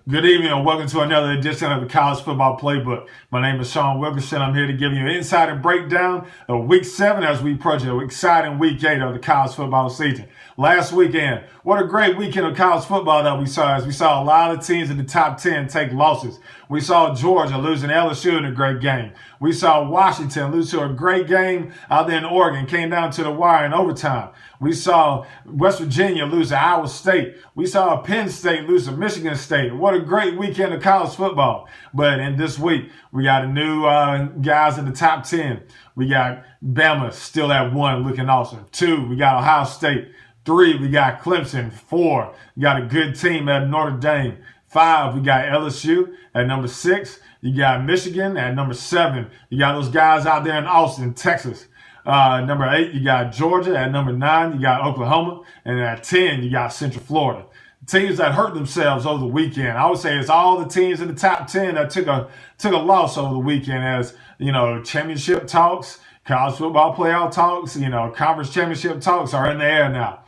Good evening and welcome to another edition of the College Football Playbook. My name is Sean Wilkerson. I'm here to give you an insider breakdown of Week 7 as we approach an exciting Week 8 of the college football season. Last weekend, what a great weekend of college football that we saw as we saw a lot of teams in the top 10 take losses. We saw Georgia losing LSU in a great game. We saw Washington lose to a great game out there in Oregon, came down to the wire in overtime. We saw West Virginia lose to Iowa State. We saw Penn State lose to Michigan State. What a great weekend of college football. But in this week, we got a new guys in the top 10. We got Bama still at 1, looking awesome. 2, we got Ohio State. 3, we got Clemson. 4, we got a good team at Notre Dame. 5, we got LSU at number 6. You got Michigan at number 7. You got those guys out there in Austin, Texas. Number 8, you got Georgia. At number 9, you got Oklahoma. And at 10, you got Central Florida. Teams that hurt themselves over the weekend. I would say it's all the teams in the top 10 that took a loss over the weekend, as, championship talks, college football playoff talks, conference championship talks are in the air now.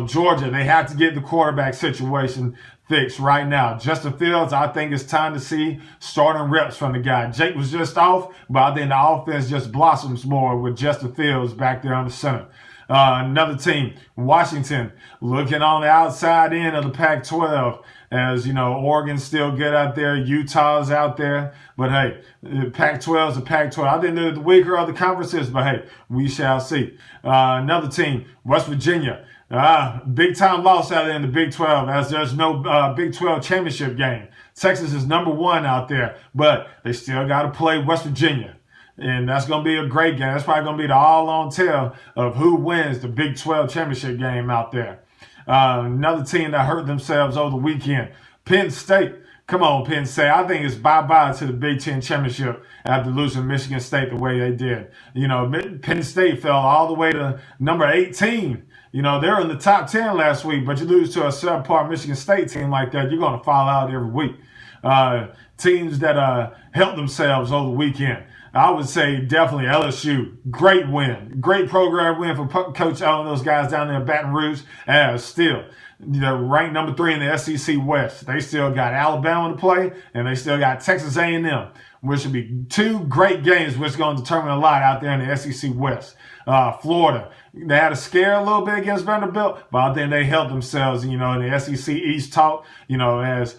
Georgia, they have to get the quarterback situation fixed right now. Justin Fields, I think it's time to see starting reps from the guy. Jake was just off, but I think the offense just blossoms more with Justin Fields back there on the center. Another team, Washington, looking on the outside end of the Pac-12. As Oregon's still good out there, Utah's out there, but hey, the Pac-12 is the Pac-12. I think they're the weaker of the conferences, but hey, we shall see. Another team, West Virginia, big time loss out there in the Big 12, as there's no Big 12 championship game. Texas is number 1 out there, but they still got to play West Virginia. And that's going to be a great game. That's probably going to be the all-on tell of who wins the Big 12 championship game out there. Another team that hurt themselves over the weekend, Penn State. Come on, Penn State. I think it's bye-bye to the Big 10 championship after losing Michigan State the way they did. Penn State fell all the way to number 18. They were in the top 10 last week, but you lose to a subpar Michigan State team like that, you're going to fall out every week. Teams that helped themselves over the weekend, I would say definitely LSU. Great win. Great program win for Coach O and those guys down there in Baton Rouge. As still, they're ranked number 3 in the SEC West. They still got Alabama to play, and they still got Texas A&M, which would be 2 great games, which is going to determine a lot out there in the SEC West. Florida, they had a scare a little bit against Vanderbilt, but I think they held themselves, in the SEC East talk, as,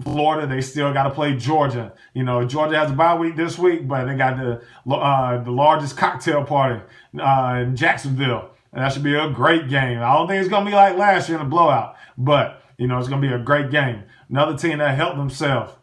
Florida, they still got to play Georgia. Georgia has a bye week this week, but they got the largest cocktail party in Jacksonville. And that should be a great game. I don't think it's going to be like last year in a blowout, but, it's going to be a great game. Another team that helped themselves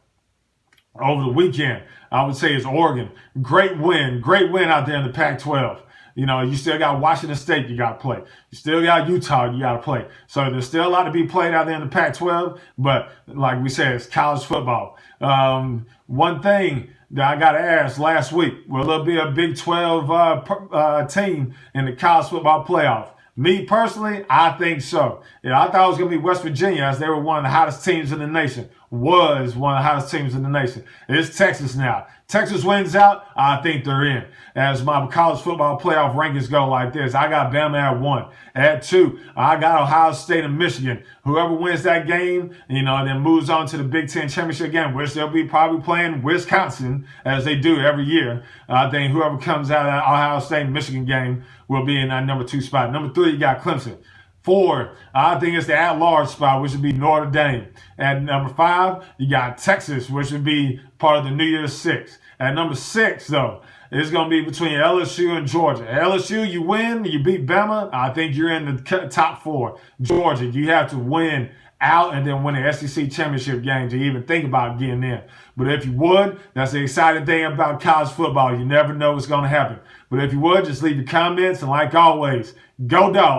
over the weekend, I would say, is Oregon. Great win out there in the Pac-12. You still got Washington State you got to play. You still got Utah you got to play. So there's still a lot to be played out there in the Pac-12, but like we said, it's college football. One thing that I got to ask last week, will there be a Big 12 team in the college football playoff? Me personally, I think so. I thought it was going to be West Virginia, as they were one of the hottest teams in the nation. Was one of the hottest teams in the nation. It's Texas now. Texas wins out, I think they're in. As my college football playoff rankings go like this, I got Bama at 1. At 2, I got Ohio State and Michigan. Whoever wins that game, then moves on to the Big 10 championship game, which they'll be probably playing Wisconsin, as they do every year. I think whoever comes out of that Ohio State and Michigan game will be in that number 2 spot. Number 3, you got Clemson. 4, I think it's the at-large spot, which would be Notre Dame. At number 5, you got Texas, which would be part of the New Year's 6. At number 6, though, it's going to be between LSU and Georgia. LSU, you win, you beat Bama, I think you're in the top 4. Georgia, you have to win out and then win the SEC championship game to even think about getting in. But if you would, that's the exciting thing about college football. You never know what's going to happen. But if you would, just leave your comments, and like always, go Dogs.